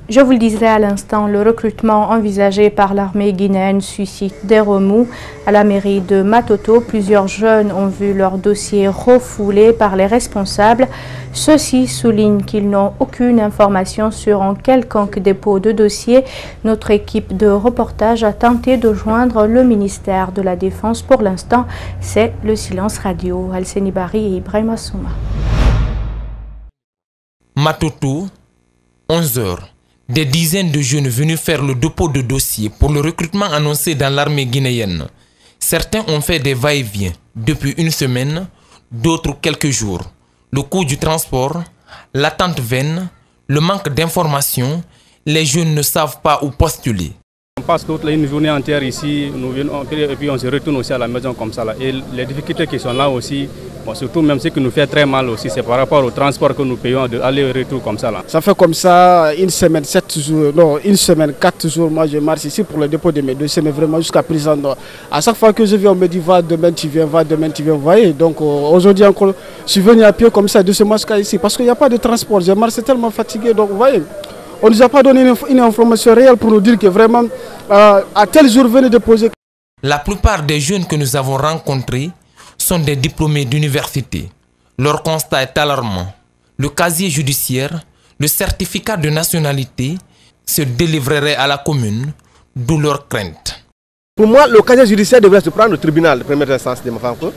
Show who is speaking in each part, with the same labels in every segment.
Speaker 1: Je vous le disais à l'instant, le recrutement envisagé par l'armée guinéenne suscite des remous. À la mairie de Matoto, plusieurs jeunes ont vu leur dossier refoulé par les responsables. Ceux-ci soulignent qu'ils n'ont aucune information sur un quelconque dépôt de dossier. Notre équipe de reportage a tenté de joindre le ministère de la Défense. Pour l'instant, c'est le silence radio. Alseni Bari et Ibrahim Assouma.
Speaker 2: Matoto, 11h. Des dizaines de jeunes venus faire le dépôt de dossiers pour le recrutement annoncé dans l'armée guinéenne. Certains ont fait des va-et-vient depuis une semaine, d'autres quelques jours. Le coût du transport, l'attente vaine, le manque d'informations, les jeunes ne savent pas où postuler.
Speaker 3: On passe toute une journée entière ici, nous venons, et puis on se retourne aussi à la maison comme ça. Là. Et les difficultés qui sont là aussi, bon, surtout même ce qui nous fait très mal aussi, c'est par rapport au transport que nous payons de aller et retour comme ça. Là.
Speaker 4: Ça fait comme ça une semaine, 7 jours, non, une semaine, 4 jours, moi je marche ici pour le dépôt de mes dossiers, mais vraiment jusqu'à présent, à chaque fois que je viens, on me dit va demain tu viens, va demain tu viens, vous voyez. Donc aujourd'hui encore, je suis venu à pied comme ça de ce mois jusqu'à ici, parce qu'il n'y a pas de transport, je marche tellement fatigué, donc vous voyez. On ne nous a pas donné une information réelle pour nous dire que vraiment, à tel jour, venez déposer.
Speaker 2: La plupart des jeunes que nous avons rencontrés sont des diplômés d'université. Leur constat est alarmant. Le casier judiciaire, le certificat de nationalité se délivrerait à la commune, d'où leur crainte.
Speaker 5: Pour moi, le casier judiciaire devrait se prendre au tribunal de première instance de Mafanko.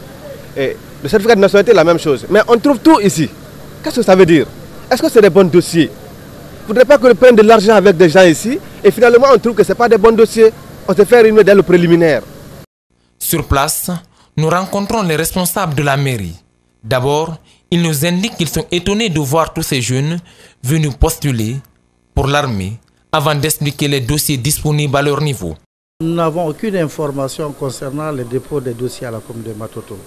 Speaker 5: Et le certificat de nationalité, la même chose. Mais on trouve tout ici. Qu'est-ce que ça veut dire? Est-ce que c'est des bons dossiers? Il ne faudrait pas qu'on prenne de l'argent avec des gens ici et finalement on trouve que ce n'est pas des bons dossiers. On se fait réunir dans le préliminaire.
Speaker 2: Sur place, nous rencontrons les responsables de la mairie. D'abord, ils nous indiquent qu'ils sont étonnés de voir tous ces jeunes venus postuler pour l'armée avant d'expliquer les dossiers disponibles à leur niveau.
Speaker 6: Nous n'avons aucune information concernant le dépôt des dossiers à la commune de Matoto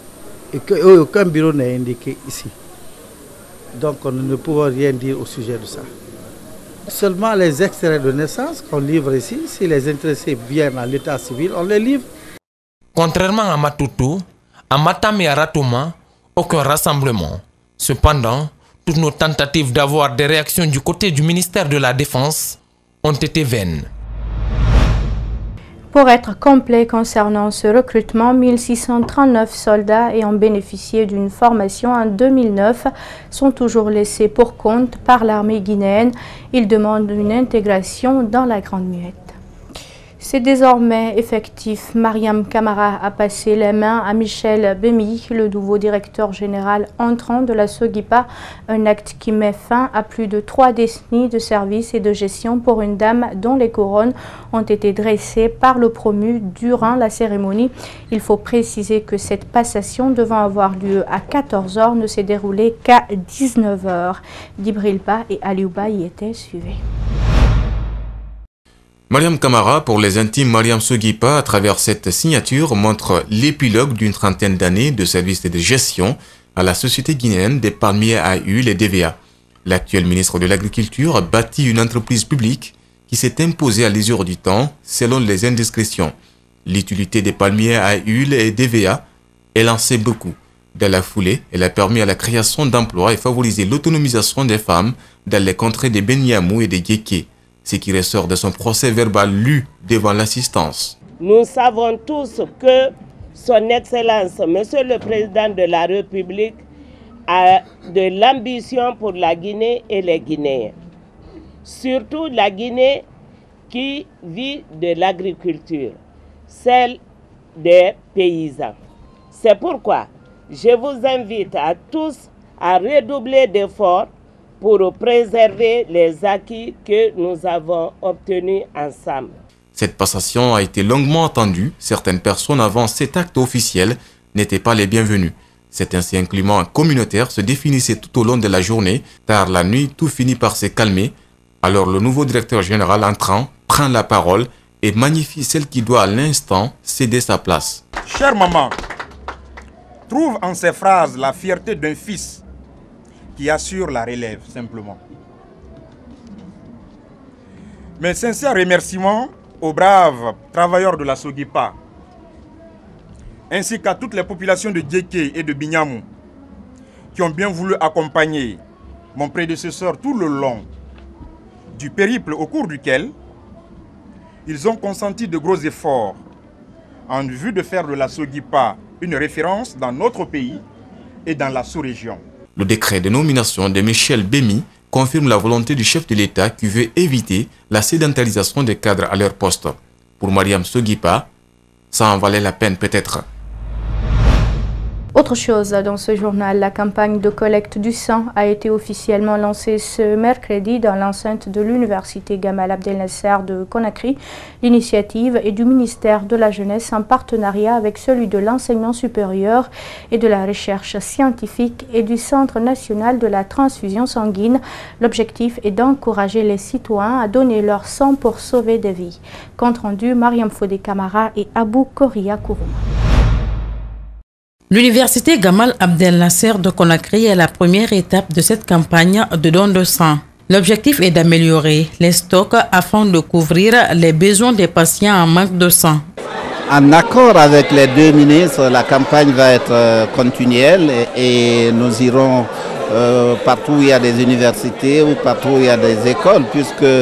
Speaker 6: et qu'aucun bureau n'est indiqué ici. Donc nous ne pouvons rien dire au sujet de ça. Seulement les extraits de naissance qu'on livre ici, si les intéressés viennent à l'état civil, on les livre.
Speaker 2: Contrairement à Matoto, à Matam et à Ratoma, aucun rassemblement. Cependant, toutes nos tentatives d'avoir des réactions du côté du ministère de la Défense ont été vaines.
Speaker 1: Pour être complet concernant ce recrutement, 1639 soldats ayant bénéficié d'une formation en 2009 sont toujours laissés pour compte par l'armée guinéenne. Ils demandent une intégration dans la Grande Muette. C'est désormais effectif. Mariam Camara a passé les mains à Michel Bemi, le nouveau directeur général entrant de la SOGIPA, un acte qui met fin à plus de 3 décennies de service et de gestion pour une dame dont les couronnes ont été dressées par le promu durant la cérémonie. Il faut préciser que cette passation devant avoir lieu à 14 h ne s'est déroulée qu'à 19 h. Djibril Ba et Aliouba y étaient suivis.
Speaker 7: Mariam Camara, pour les intimes Mariam Sogipa, à travers cette signature, montre l'épilogue d'une trentaine d'années de service et de gestion à la Société guinéenne des palmiers à huile et DVA. L'actuel ministre de l'Agriculture a bâti une entreprise publique qui s'est imposée à l'usure du temps selon les indiscrétions. L'utilité des palmiers à huile et DVA est lancée beaucoup. Dans la foulée, elle a permis à la création d'emplois et favorisé l'autonomisation des femmes dans les contrées de Benyamou et de Guéké. Ce qui ressort de son procès verbal lu devant l'assistance.
Speaker 8: Nous savons tous que son Excellence, Monsieur le Président de la République, a de l'ambition pour la Guinée et les Guinéens. Surtout la Guinée qui vit de l'agriculture, celle des paysans. C'est pourquoi je vous invite à tous à redoubler d'efforts pour préserver les acquis que nous avons obtenus ensemble.
Speaker 7: Cette passation a été longuement attendue. Certaines personnes avant cet acte officiel n'étaient pas les bienvenues. Cet ancien climat communautaire se définissait tout au long de la journée. Tard la nuit, tout finit par se calmer. Alors le nouveau directeur général entrant prend la parole et magnifie celle qui doit à l'instant céder sa place.
Speaker 9: Chère maman, trouve en ces phrases la fierté d'un fils qui assure la relève, simplement. Mes sincères remerciements aux braves travailleurs de la SOGIPA, ainsi qu'à toutes les populations de Djeké et de Bignamou, qui ont bien voulu accompagner mon prédécesseur tout le long du périple au cours duquel ils ont consenti de gros efforts en vue de faire de la SOGIPA une référence dans notre pays et dans la sous-région.
Speaker 7: Le décret de nomination de Michel Bémy confirme la volonté du chef de l'État qui veut éviter la sédentarisation des cadres à leur poste. Pour Mariam Soguipa, ça en valait la peine peut-être.
Speaker 1: Autre chose dans ce journal, la campagne de collecte du sang a été officiellement lancée ce mercredi dans l'enceinte de l'université Gamal Abdel Nasser de Conakry. L'initiative est du ministère de la Jeunesse en partenariat avec celui de l'enseignement supérieur et de la recherche scientifique et du Centre national de la transfusion sanguine. L'objectif est d'encourager les citoyens à donner leur sang pour sauver des vies. Compte rendu, Mariam Fodé Camara et Abou Koria Kourouma.
Speaker 10: L'université Gamal Abdel Nasser de Conakry est la première étape de cette campagne de don de sang. L'objectif est d'améliorer les stocks afin de couvrir les besoins des patients en manque de sang.
Speaker 6: En accord avec les deux ministres, la campagne va être continuelle et nous irons partout où il y a des universités ou partout où il y a des écoles, puisque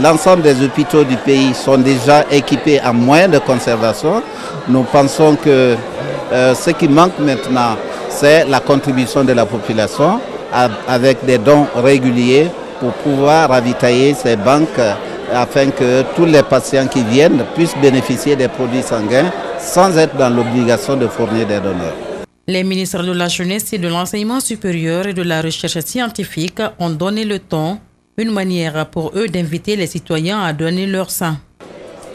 Speaker 6: l'ensemble des hôpitaux du pays sont déjà équipés en moyens de conservation. Nous pensons que ce qui manque maintenant, c'est la contribution de la population avec des dons réguliers pour pouvoir ravitailler ces banques afin que tous les patients qui viennent puissent bénéficier des produits sanguins sans être dans l'obligation de fournir des donneurs.
Speaker 10: Les ministres de la Jeunesse et de l'Enseignement supérieur et de la Recherche scientifique ont donné le ton, une manière pour eux d'inviter les citoyens à donner leur sang.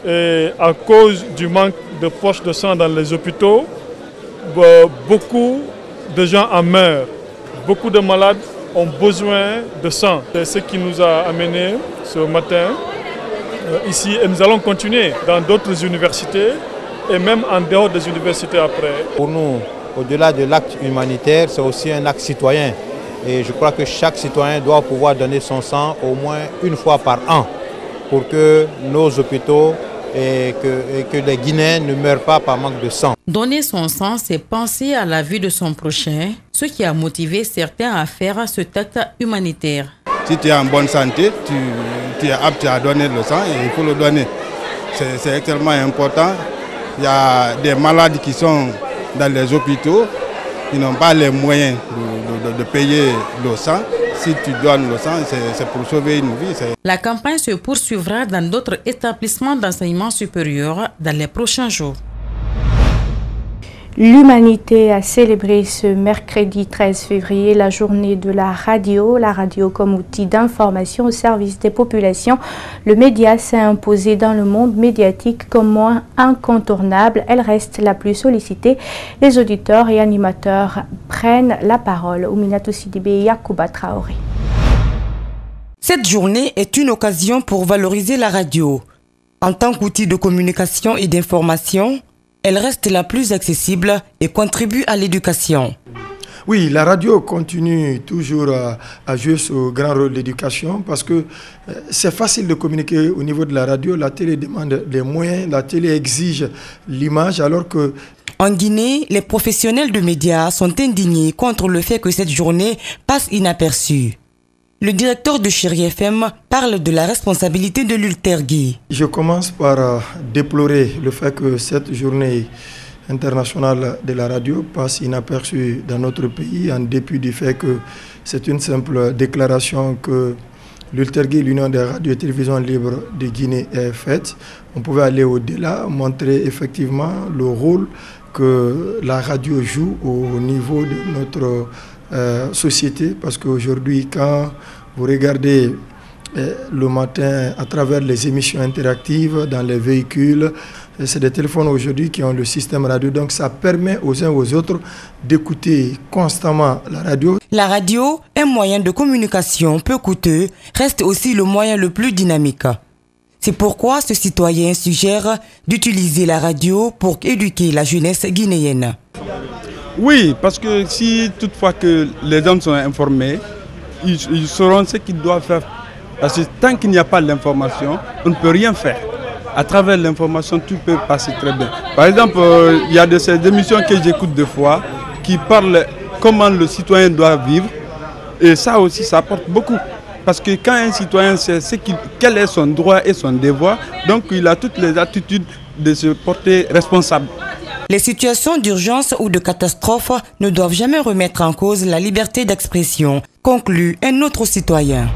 Speaker 11: Et à cause du manque de poches de sang dans les hôpitaux, beaucoup de gens en meurent. Beaucoup de malades ont besoin de sang. C'est ce qui nous a amenés ce matin ici et nous allons continuer dans d'autres universités et même en dehors des universités après.
Speaker 12: Pour nous, au-delà de l'acte humanitaire, c'est aussi un acte citoyen. Et je crois que chaque citoyen doit pouvoir donner son sang au moins une fois par an pour que nos hôpitaux et que les Guinéens ne meurent pas par manque de sang.
Speaker 10: Donner son sang, c'est penser à la vie de son prochain, ce qui a motivé certains à faire ce acte humanitaire.
Speaker 13: Si tu es en bonne santé, tu es apte à donner le sang et il faut le donner. C'est extrêmement important. Il y a des malades qui sont dans les hôpitaux, qui n'ont pas les moyens de payer le sang. Si tu donnes le sang, c'est pour sauver une vie.
Speaker 10: La campagne se poursuivra dans d'autres établissements d'enseignement supérieur dans les prochains jours.
Speaker 1: L'humanité a célébré ce mercredi 13 février la journée de la radio comme outil d'information au service des populations. Le média s'est imposé dans le monde médiatique comme moyen incontournable. Elle reste la plus sollicitée. Les auditeurs et animateurs prennent la parole. Ouminatou Sidibé et Yacouba Traoré.
Speaker 14: Cette journée est une occasion pour valoriser la radio. En tant qu'outil de communication et d'information, elle reste la plus accessible et contribue à l'éducation.
Speaker 15: Oui, la radio continue toujours à jouer ce grand rôle d'éducation parce que c'est facile de communiquer au niveau de la radio. La télé demande des moyens, la télé exige l'image alors que...
Speaker 14: En Guinée, les professionnels de médias sont indignés contre le fait que cette journée passe inaperçue. Le directeur de Chéri FM parle de la responsabilité de l'Ultergui.
Speaker 15: Je commence par déplorer le fait que cette journée internationale de la radio passe inaperçue dans notre pays en dépit du fait que c'est une simple déclaration que l'Ultergui, l'Union des radios et télévisions libres de Guinée, est faite. On pouvait aller au-delà, montrer effectivement le rôle que la radio joue au niveau de notre société parce qu'aujourd'hui, quand vous regardez le matin à travers les émissions interactives dans les véhicules, c'est des téléphones aujourd'hui qui ont le système radio, donc ça permet aux uns aux autres d'écouter constamment la radio.
Speaker 14: La radio, un moyen de communication peu coûteux, reste aussi le moyen le plus dynamique. C'est pourquoi ce citoyen suggère d'utiliser la radio pour éduquer la jeunesse guinéenne.
Speaker 16: Oui, parce que si toutefois que les hommes sont informés, ils sauront ce qu'ils doivent faire. Parce que tant qu'il n'y a pas l'information, on ne peut rien faire. À travers l'information, tout peut passer très bien. Par exemple, il y a de ces émissions que j'écoute deux fois qui parlent comment le citoyen doit vivre. Et ça aussi, ça apporte beaucoup. Parce que quand un citoyen sait quel est son droit et son devoir, donc il a toutes les attitudes de se porter responsable.
Speaker 14: Les situations d'urgence ou de catastrophe ne doivent jamais remettre en cause la liberté d'expression, conclut un autre citoyen.